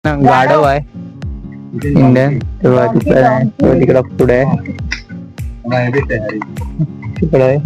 गाढव आहे इंडियन. तेव्हा तिकडे आहे, तेव्हा तिकडं पुढे आहे, तिकडे आहे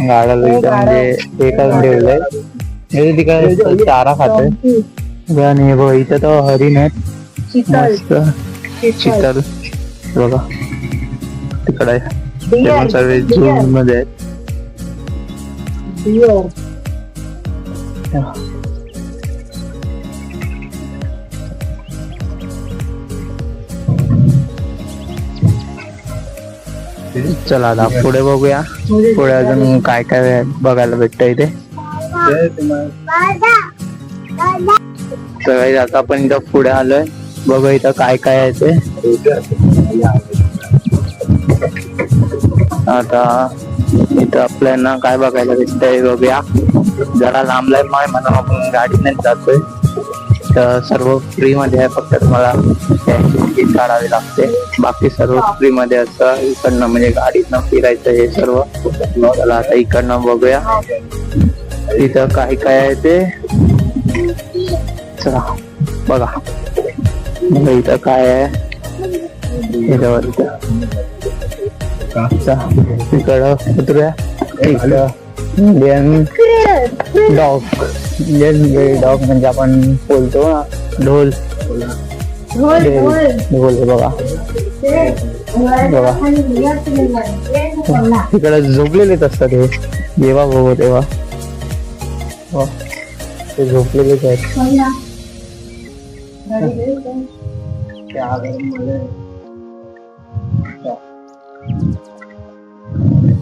गाढव म्हणजे हे करून ठेवलंय. हे तिकडे चारा खातोय आणि हे बघा इथं तर हरिण आहेत मस्त. चितल बघा तिकडे आहे, ते पण सर्व झूम मध्ये आहेत. चला आता पुढे बघूया, पुढे अजून काय काय बघायला भेटतं इथे. सगळे आता आपण इथं पुढे आलोय, बघू इथं काय काय आहे ते. आता इथं आपल्याला काय बघायला भेटतंय बघूया. जरा लांब लांब आहे म्हणून आपण गाडीने जातोय. तर सर्व फ्री मध्ये आहे, फक्त तुम्हाला तिकीट काढावे लागते. बाकी सर्व फ्री मध्ये असं. इकडनं म्हणजे गाडीतनं फिरायचं हे सर्व. चला आता इकडनं बघूया तिथं काय काय आहे ते. चला बघा इथं काय आहे इकडं उतरूया. इकडं इंडियन डॉग, इंडियन डॉग म्हणजे आपण बोलतो ना ढोल. ढोल बघा बघा तिकडे झोपलेलेच असतात हे, जेव्हा बघू तेव्हा ते झोपलेलेच आहेत.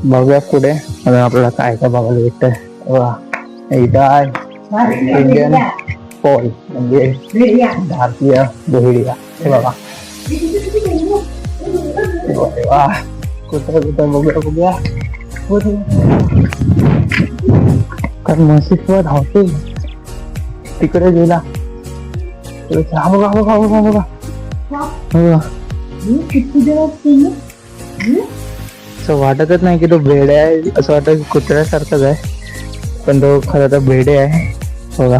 बघूया पुढे अजून आपल्याला काय काय बघायला भेटतंय. बघा इथं आहे इंडियन पॉल म्हणजे भारतीय भेडिया. हे बघा कुठं कुठं बघूया कारण मस्जिद धावतो तिकडे गेला. बघा बघा बघा बघा बघा असं वाटतच नाही की तो भेडे आहे, असं वाटत कुत्र्यासारखंच आहे पण तो खरं तर भेडे आहे. बघा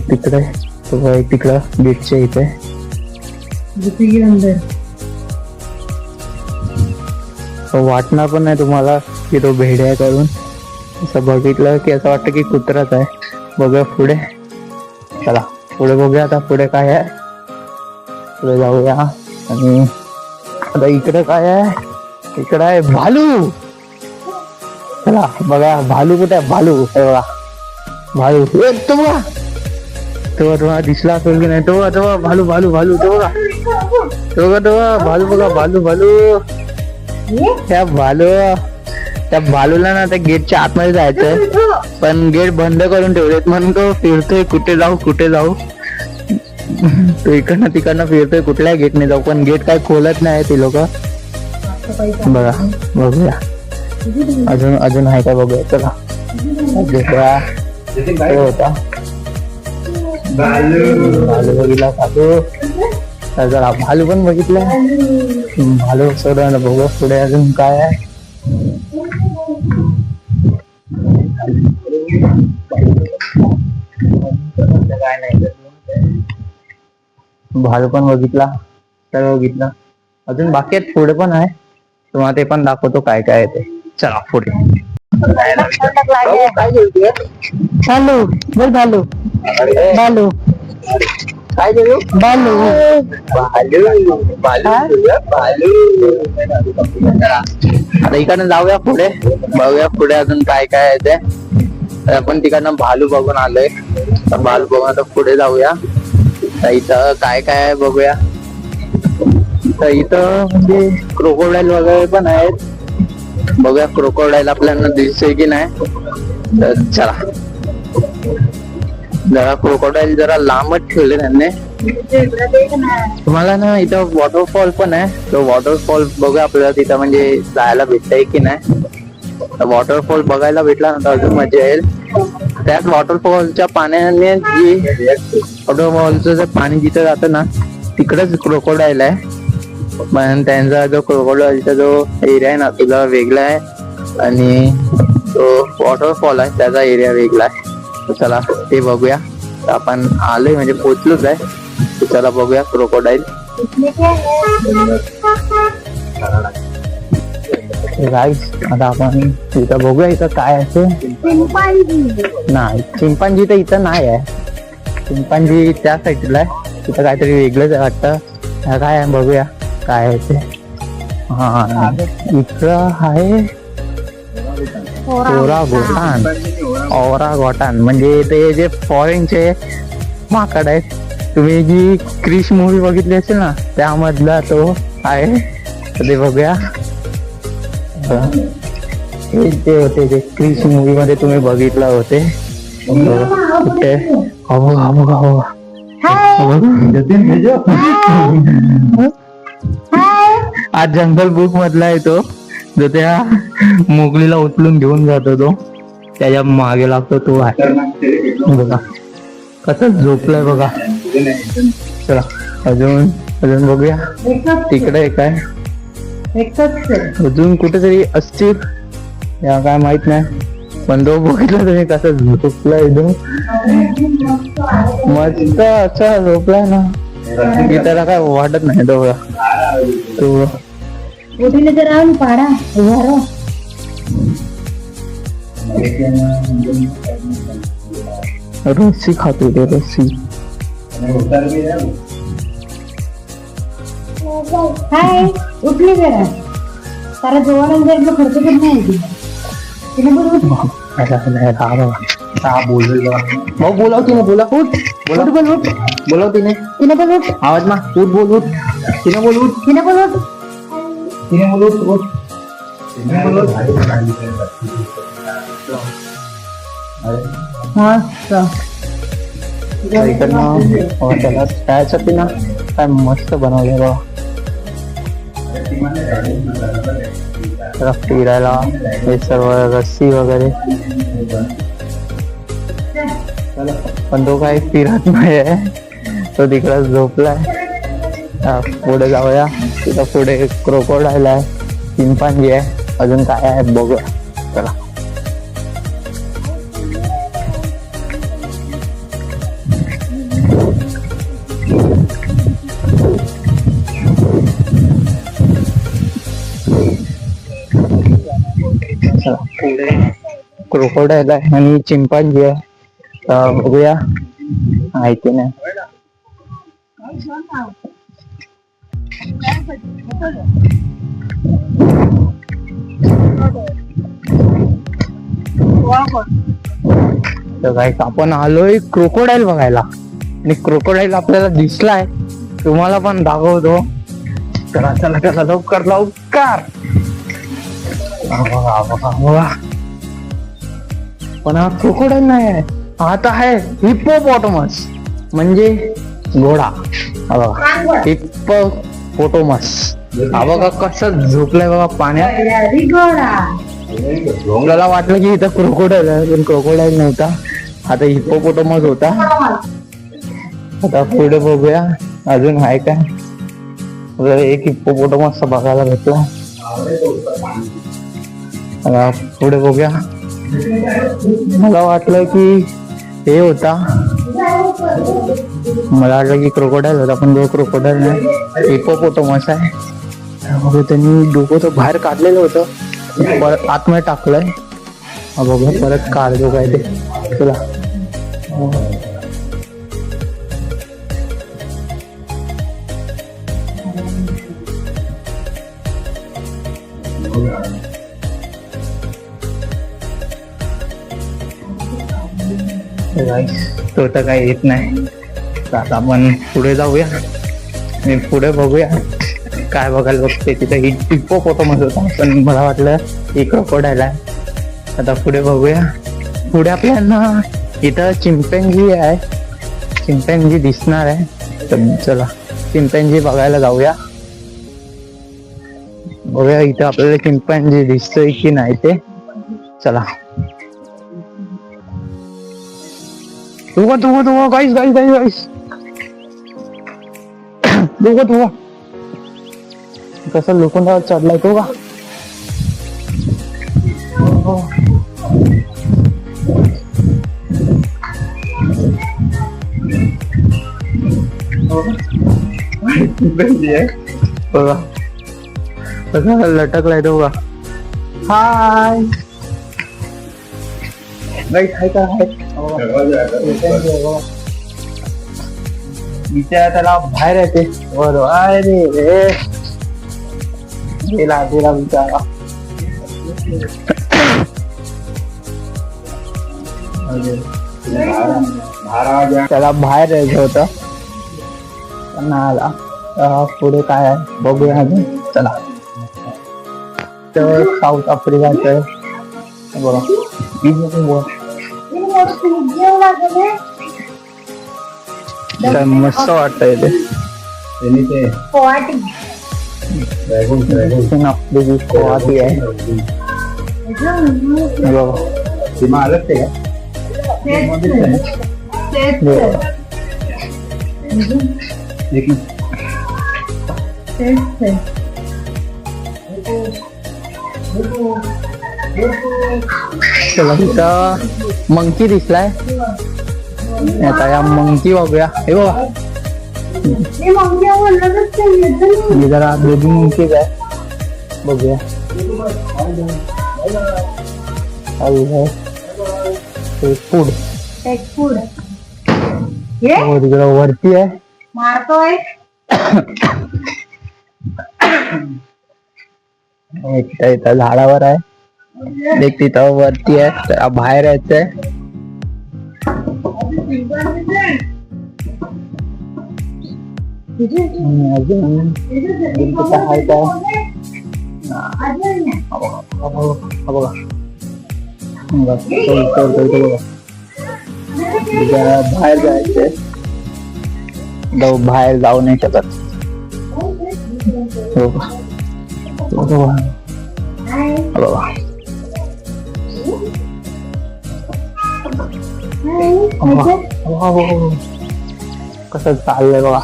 तिकडे तिकडं गेटच्या इथे वाटणार पण नाही तुम्हाला की तो भेडे आहे करून. असं बघितलं की असं वाटतं की कुत्राच आहे. बघूया पुढे, चला पुढे बघूया आता पुढे काय आहे. पुढे जाऊया आणि आता इकडे काय आहे, इकडे आहे भालू. चला बघा भालू कुठे आहे, भालू हे बघा भालू. तो बघा तुम्हाला दिसला असेल की नाही, तो बघा भालू भालू भालू. तो बघा तो बघा भालू, बघा भालू भालू. त्या भालूला ना त्या गेटच्या आतमध्ये जायचंय पण गेट बंद करून ठेवलेत म्हणून तो फिरतोय कुठे जाऊ. तो इकडनं तिकडनं फिरतोय कुठल्याही गेटने जाऊ, पण गेट काय खोलत नाही ते लोक. बघा बघूया अजून आहे काय बघूया. चला होता भालू बघितला काकू. चला भालू पण बघितलं, भालू सोडा ना. बघू पुढे अजून काय आहे. काय नाही भालू पण बघितला, सर्व बघितलं. अजून बाकी आहेत पुढे पण आहे, तुम्हाला ते पण दाखवतो काय काय आहे ते. चला पुढे. भालू बोल भालू भालू काय देऊ भालू आता इकडनं जाऊया पुढे, बघूया पुढे अजून काय काय आहे ते. आपण तिकडनं भालू बघून आलोय, भालू बघून आता पुढे जाऊया. तर इथं काय काय आहे बघूया. तर इथं म्हणजे क्रोकोडाईल वगैरे पण आहेत, बघूया क्रोकोडाईल आपल्याला दिसतोय की नाही. तर चला जरा क्रोकोडाईल जरा लांबच ठेवले त्यांनी. तुम्हाला ना इथं वॉटरफॉल पण आहे, तो वॉटरफॉल बघूया आपल्याला तिथं म्हणजे जायला भेटतंय की नाही. वॉटरफॉल बघायला भेटला ना तर अजून मजा येईल. त्याच वॉटरफॉलच्या पाण्याने वॉटरफॉलचं जे पाणी जिथं जातं ना तिकडेच क्रोकोडाईल आहे. पण त्यांचा जो क्रोकोडाईलचा जो एरिया आहे ना तो वेगळा आहे आणि तो वॉटरफॉल आहे त्याचा एरिया वेगळा आहे. चला ते बघूया. आपण आलोय म्हणजे पोहोचलोच आहे. चला बघूया क्रोकोडाईल. गाईस आता आपण इथं बघूया इथं काय आहे. नाही चिंपांजी तर इथं नाही आहे. चिंपांजी त्या साईडला आहे. तिथं काहीतरी वेगळंच आहे वाटतं. काय आहे बघूया काय आहे ते. हा इथं आहे ओरांगुटान म्हणजे ते जे फॉरेनचे माकड आहेत. तुम्ही जी क्रिश मूवी बघितली असेल ना त्यामधला तो आहे. ते बघूया. ते होते जे क्रिश मूवी मध्ये तुम्ही बघितलं होते. कुठे आज जंगल बुक मधला आहे तो, जो त्या मोगलीला उचलून घेऊन जातो तो त्याच्या मागे लागतो तो आहे बघा. कसं झोपलाय बघा. चला अजून अजून बघूया. तिकडे एक आहे अजून कुठेतरी असतील या काय माहित नाही. पण तो बघितला तुम्ही कसं झोपलाय एकदम मस्त अच्छा झोपलाय ना. त्याला काय वाटत नाही तो रस्सी खातो ते रस्सी. हाय उठली जरा तारा जेवणाला खर्च करत नाही. बोलाव तिने बोला उठ बोल उठ बोलाव तिने बोल उठ आवाज ना उठ बोल उठ तिने बोल उठ बोल उठ तिने बोल उठ इकडनं त्यासाठी ना काय मस्त बनवलं बघा. फिरायला हे सर्व रस्सी वगैरे. पण तो काही फिरत नाही आहे. तो तिकडे झोपलाय. पुढे जाऊया. तिथं पुढे क्रोकोडाईल आहे, चिंपांजी आहे, अजून काय आहे बघूया. चला पुढे क्रोकोडाईल आहे आणि चिंपांजी आहे. बघूया आहे की नाही. तर काय आपण आलोय क्रोकोडाईल बघायला आणि क्रोकोडाईल आपल्याला दिसलाय. तुम्हाला पण दाखवतो. चला चला चला लवकर लवकर. पण हा क्रोकोडाईल नाही आहे. आता आहे हिप्पोपॉटमस म्हणजे घोडा. हिप्पोपॉटमस हा बघा कसं झोपलाय बघा पाण्यात. मला वाटलं की इथं क्रोकोडाईल आहे पण क्रोकोडाईल नव्हता. आता हिप्पोपॉटमस होता. आता पुढे बघूया अजून आहे काय. एक हिप्पोपॉटमस बघायला भेटला. पुढे बघूया. मला वाटलं की हे होता. मला वाटलं की क्रोकोडाईल होता पण तो क्रोकोडाईल नाही हिप्पोपॉटमस आहे. त्यांनी डोकं तर बाहेर काढलेलं होतं परत आतमध्ये टाकलंय. बघूया परत काढतो काय ते. चला तो तर काही येत नाही. आता आपण पुढे जाऊया आणि पुढे बघूया काय बघायला बघते. तिथे हिप्पोपॉटमस होता पण मला वाटलं ही क्रोकोडाईल आहे. आता पुढे बघूया. पुढे आपल्याला इथं चिंपॅन्झी आहे. चिंपॅन्झी दिसणार आहे. तर चला चिंपॅन्झी बघायला जाऊया. बघूया इथं आपल्याला चिंपॅन्झी दिसतोय की नाही ते. चला दोघं गाईस गाईस गाईस गाईस दोघं कसं लोखंडावर चढलाय तो का. बघा कसा लटकलाय तो बघा. हाय गाईस, हाय का हाय. बिचारा त्याला बाहेर येते बरोबर. अरे रे गेला बिचारा. त्याला बाहेर यायचं होतं पण नाही आला. पुढे काय आहे बघूया अजून. चला तर साऊथ आफ्रिकाचं बघा. काय मस्त वाटतंय ते. आपली जी कोहाटी आहे बघा. आलंच ते का मंकी दिसलाय. आता या मंकी बघूया. हे बघा जरा बेबी मंकीच आहे. बघूया फूड वरती आहे. मारतोय एक इथं झाडावर आहे. एक तिथं वरती आहे. तर बाहेर यायचंय. अजून आहे काय बघा. बाहेर जायचंय. बाहेर जाऊ नाही शकत. कसं चाललंय बघा.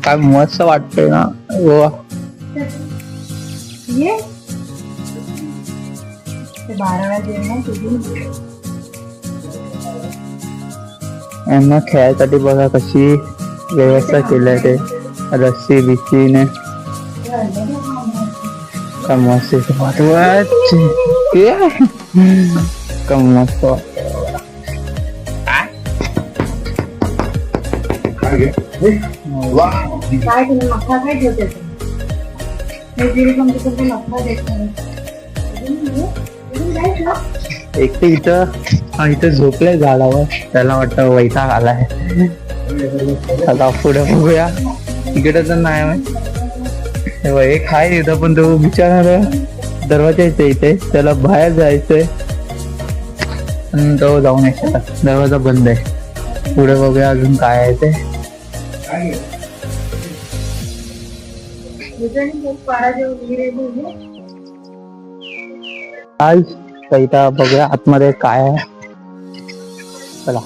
काय मस्त वाटतंय ना गोवा. यांना खेळायसाठी बघा कशी व्यवस्था केली आहे. ते रस्सी बिस्सीने मस्त मस्त एक ते इथं झोपलंय झाडावर. त्याला वाटतं वैताग आलाय. आता पुढे बघूया. इकडे तर नाही. एक आहे इथं पण तो बिचारा दरवाजा इथे. त्याला बाहेर जायचंय पण तो जाऊ नाही शकत. दरवाजा बंद आहे. पुढे बघूया अजून काय आहे ते. इथं बघूया आतमध्ये काय आहे. चला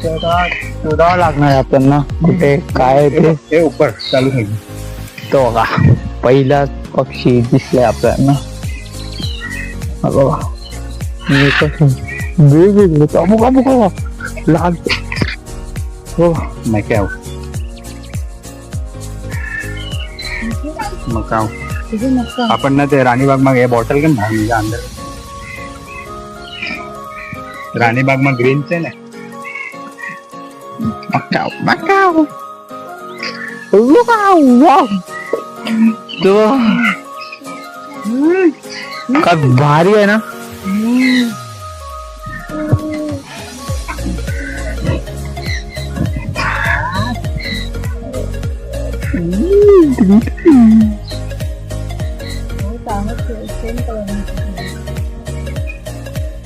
चला शोधावं लागणार आहे आपल्याला कुठे काय ते. उपर चालू तो बघा पहिला पक्षी दिसलाय आपल्याला. बघा आपण ना ते राणीबाग मग हे बॉटल घेऊन भांगा अंदर. राणीबाग मग ग्रीन से ना काय भारी आहे ना.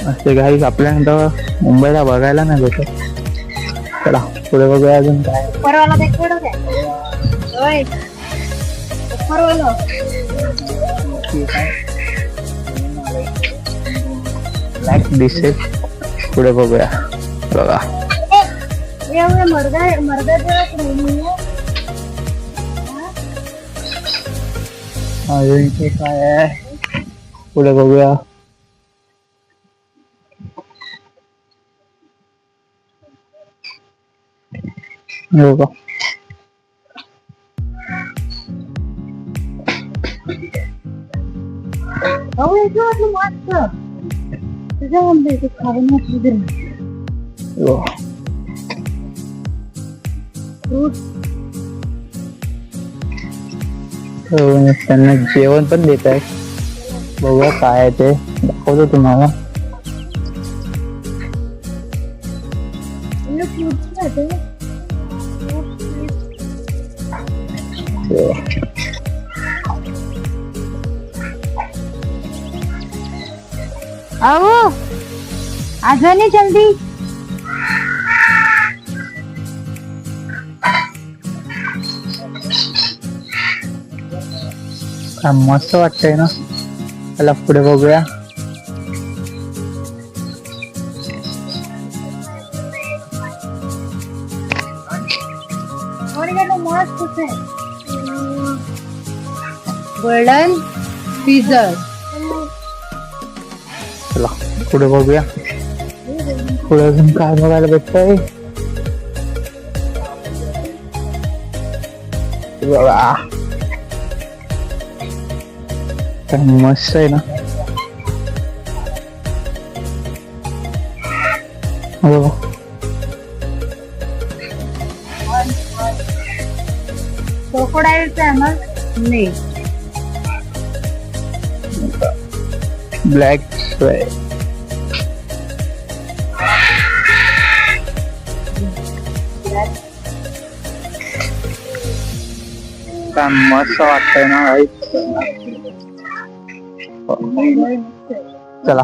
असे काही आपल्यानंतर मुंबईला बघायला नाही भेटत. चला पुढे बघूया अजून काय. हरवलं. ब्लॅक दिसेल. पुढे बघूया. बघा एवढं मर्दा अजून इथे काय आहे? पुढे बघूया. हे बघा. अहो इथं वाटलं मस्त तुझ्यामध्ये ते खाऊन म्हटलं हे बघा. त्यांना जेवण पण देत आहे. बघूया काय आहे ते, दाखवतो तुम्हाला. आओ आ जाने जल्दी. काय मस्त वाटतंय ना. चला पुढे बघूया. मस्त आहे. Golden pizza. चला पुढे बघूया. पुढे अजून काय बघायला भेटतंय. बघा काय मस्त आहे ना. बघा क्रोकोडाईलचं आहे ना. नाही ब्लॅक स्वेट. काय मस्त वाटतंय ना. चला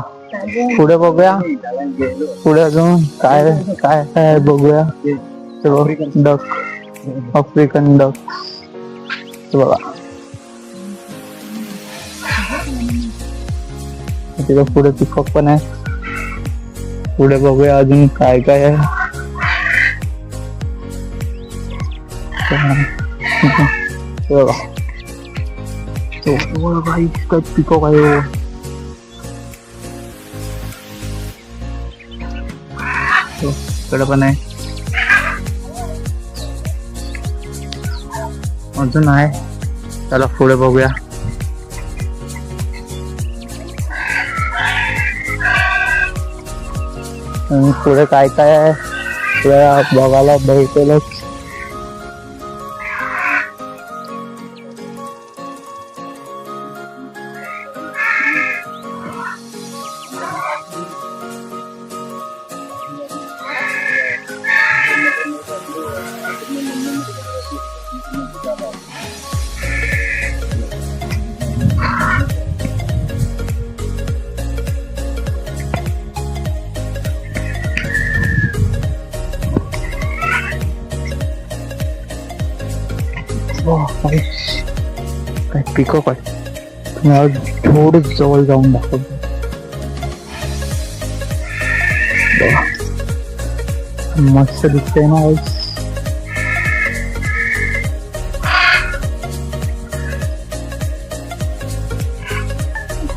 पुढे बघूया. पुढे अजून काय काय काय बघूया. Duck, African duck. बघा तिथं पुढे पिकअप पण आहे. पुढे बघूया अजून काय काय आहे. बघा भाई काय पिकअप आहे. इकडे पण आहे. अजून आहे. चला पुढे बघूया. पुढे काय काय आहे बघायला भेटेलच. काय पिकअप आहे. तुम्ही थोडं जवळ जाऊन दाखवतो. मस्त दिसतंय ना.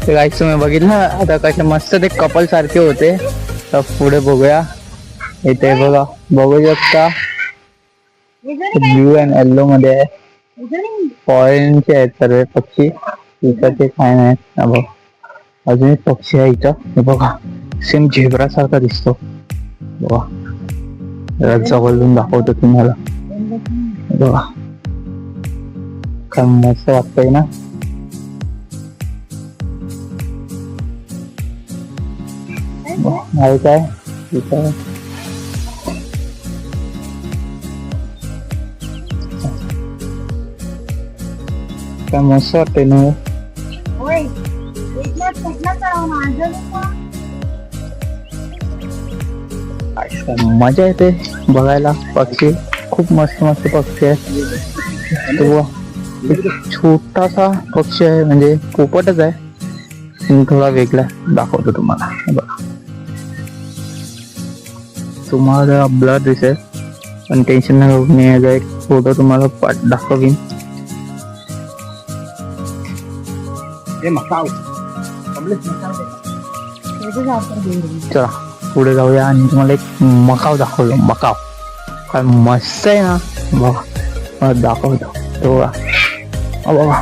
ते गाईस तुम्ही बघितलं आता कसे मस्त ते कपल सारखे होते. तर पुढे बघूया. इथे बघा बघू शकता ब्ल्यू अँड येल्लो मध्ये आहे. फॉरेनचे आहेत सर्व पक्षी. इकडचे काय नाही. अजून एक पक्षी आहे इथं. हे बघा सेम झेब्रा सारखा दिसतो. बघा जवळून दाखवतो तुम्हाला. बघा काय मस्त वाटतंय ना. आहे काय इथं. काय मस्त वाटतंय ना. मजा येते बघायला. पक्षी खूप मस्त मस्त पक्षी आहेत. एक छोटासा पक्षी आहे, म्हणजे पोपटच आहे पण थोडा वेगळा आहे. दाखवतो तुम्हाला. हे बघा, तुम्हाला ब्लर दिसेल पण टेन्शन नाही, याचा एक फोटो तुम्हाला दाखवीन. हे मकाव. चला पुढे जाऊया आणि तुम्हाला एक मकाव दाखवतो. मकाव काय मस्त आहे ना, बघा मला दाखवतो. तो बघा, बघा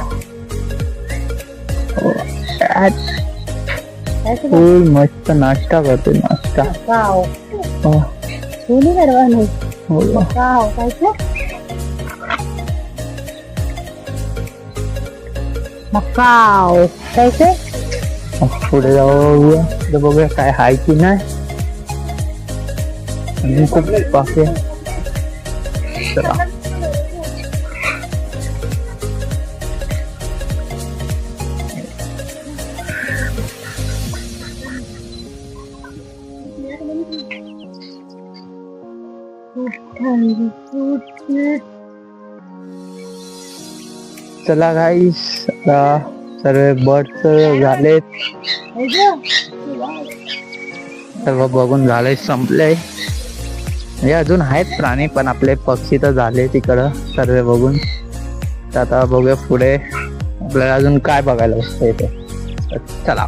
फुल मस्त नाश्ता करतो, नाश्ता. हो. हो. मकाव कैसे पुढे जाऊया, तर बघूया काय हाय की नाही. अजून खूप बाकी आहे. चला. चला गाईस, आता सर्व बर्ड्स झालेत, सर्व बघून झालंय, संपलंय. म्हणजे अजून आहेत प्राणी पण आपले पक्षी तर झाले तिकडं सर्व बघून. तर आता बघूया पुढे आपल्याला अजून काय बघायला बसतं इथे. चला.